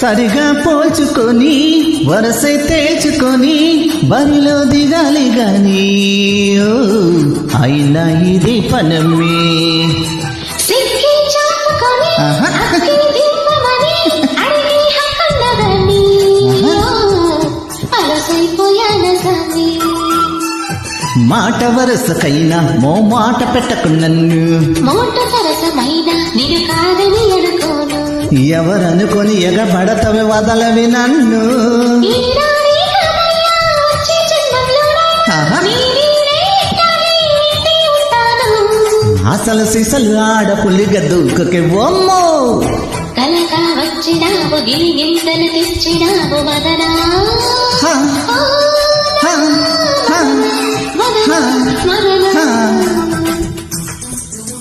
సరిగా పోల్చుకొని వరసై తేచుకొని బరిలో దిగాలి గాని అయినా ఇది పనమే మాట వరసకైనా మాట పెట్టకు నన్ను మాట సరసమైనా నేను కాదని అనుకోను ఎవరనుకొని ఎగబడతవి వదలవి నన్ను అసలు సిసలు ఆడపులిగ దూకకే ఓమ్మో కలగా వచ్చినావు గిలిగింతలు తెచ్చినావు మదనా మదనా